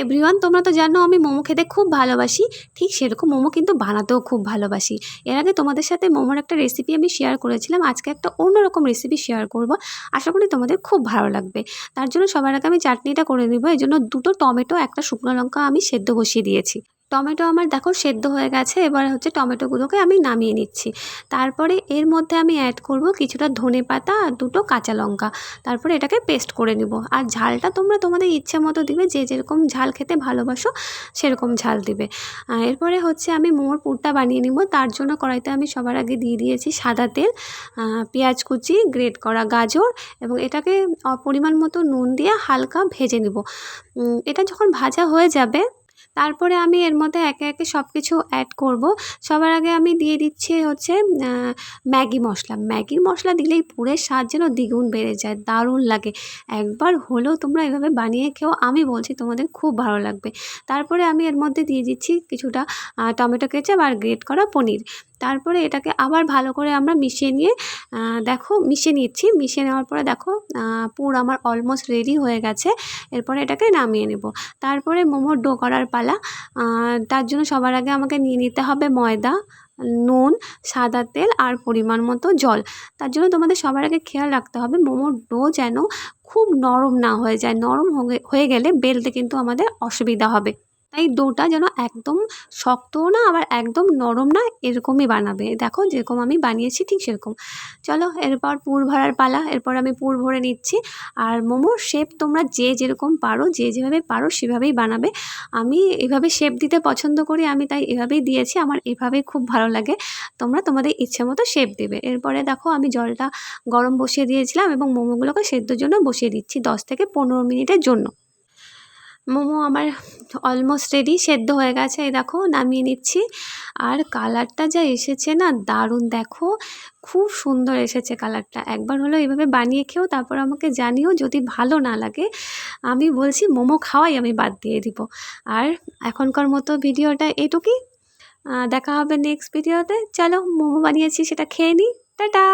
Everyone, তোমরা তো জানো আমি মোমো খেতে খুব ভালোবাসি। ঠিক সেরকম মোমো কিন্তু বানাতেও খুব ভালোবাসি। এর আগে তোমাদের সাথে মোমোর একটা রেসিপি আমি শেয়ার করেছিলাম। আজকে একটা অন্যরকম রেসিপি শেয়ার করব। আশা করি তোমাদের খুব ভালো লাগবে। তার জন্য সবার আগে আমি চাটনিটা করে নেব। এই জন্য 2টো টমেটো, একটা শুকনো লঙ্কা আমি সেদ্ধ বসিয়ে দিয়েছি। টমেটো আমার দেখো সেদ্ধ হয়ে গেছে। এবার হচ্ছে টমেটোগুলোকে আমি নামিয়ে নিচ্ছি। তারপরে এর মধ্যে আমি অ্যাড করব কিছুটা ধনেপাতা আর 2টো কাঁচা লঙ্কা। তারপরে এটাকে পেস্ট করে নেব। আর ঝালটা তোমরা তোমাদের ইচ্ছে মতো দিবে, যে যেরকম ঝাল খেতে ভালোবাসো সেরকম ঝাল দিবে। এরপরে হচ্ছে আমি মোমোর পুরটা বানিয়ে নিব। তার জন্য কড়াইতে আমি সবার আগে দিয়ে দিয়েছি সাদা তেল, পেঁয়াজ কুচি, গ্রেট করা গাজর এবং এটাকে পরিমাণ মতো নুন দিয়ে হালকা ভেজে নেব। এটা যখন ভাজা হয়ে যাবে তারপরে আমি এর মধ্যে একে একে সব কিছু অ্যাড করব। সবার আগে আমি দিয়ে দিচ্ছি হচ্ছে ম্যাগি মশলা। ম্যাগির মশলা দিলেই পুরের স্বাদ যেন দ্বিগুণ বেড়ে যায়, দারুণ লাগে। একবার হলেও তোমরা এভাবে বানিয়ে খেও, আমি বলছি তোমাদের খুব ভালো লাগবে। তারপরে আমি এর মধ্যে দিয়ে দিচ্ছি কিছুটা টমেটো কেচাপ আর গ্রেট করা পনির। তারপরে এটাকে আবার ভালো করে আমরা মিশিয়ে নিয়ে দেখো মিশিয়ে নিচ্ছি। মিশিয়ে নেওয়ার পরে দেখো পুর আমার অলমোস্ট রেডি হয়ে গেছে। এরপরে এটাকে নামিয়ে নেব। তারপরে মোমোর ডো করার পালা। তার জন্য সবার আগে আমাকে নিয়ে নিতে হবে ময়দা, নুন, সাদা তেল আর পরিমাণ মতো জল। তার জন্য তোমাদের সবার আগে খেয়াল রাখতে হবে মোমোর ডো যেন খুব নরম না হয়ে যায়। নরম হয়ে গেলে বেলতে কিন্তু আমাদের অসুবিধা হবে। তাই ডোটা যেন একদম শক্তও না আবার একদম নরম না, এরকমই বানাবে। দেখো যেরকম আমি বানিয়েছি ঠিক সেরকম। চলো এরপর পুর ভরার পালা। এরপর আমি পুর ভরে নিচ্ছি। আর মোমোর শেপ তোমরা যে যেরকম পারো, যে যেভাবে পারো সেভাবেই বানাবে। আমি এভাবে শেপ দিতে পছন্দ করি, আমি তাই এভাবেই দিয়েছি। আমার এভাবেই খুব ভালো লাগে। তোমরা তোমাদের ইচ্ছে মতো শেপ দেবে। এরপরে দেখো আমি জলটা গরম বসিয়ে দিয়েছিলাম এবং মোমোগুলোকে সেদ্ধর জন্য বসিয়ে দিচ্ছি 10 থেকে 15 মিনিটের জন্য। মোমো আমার অলমোস্ট রেডি, সেদ্ধ হয়ে গেছে। এই দেখো নামিয়ে নিচ্ছি। আর কালারটা যা এসেছে না, দারুণ। দেখো খুব সুন্দর এসেছে কালারটা। একবার হলো এভাবে বানিয়ে খেও, তারপর আমাকে জানিও। যদি ভালো না লাগে আমি বলছি মোমো খাওয়াই আমি বাদ দিয়ে দিব। আর এখনকার মতো ভিডিওটা এটুকুই। দেখা হবে নেক্সট ভিডিওতে। চলো মোমো বানিয়েছি সেটা খেয়ে নিই। টাটা।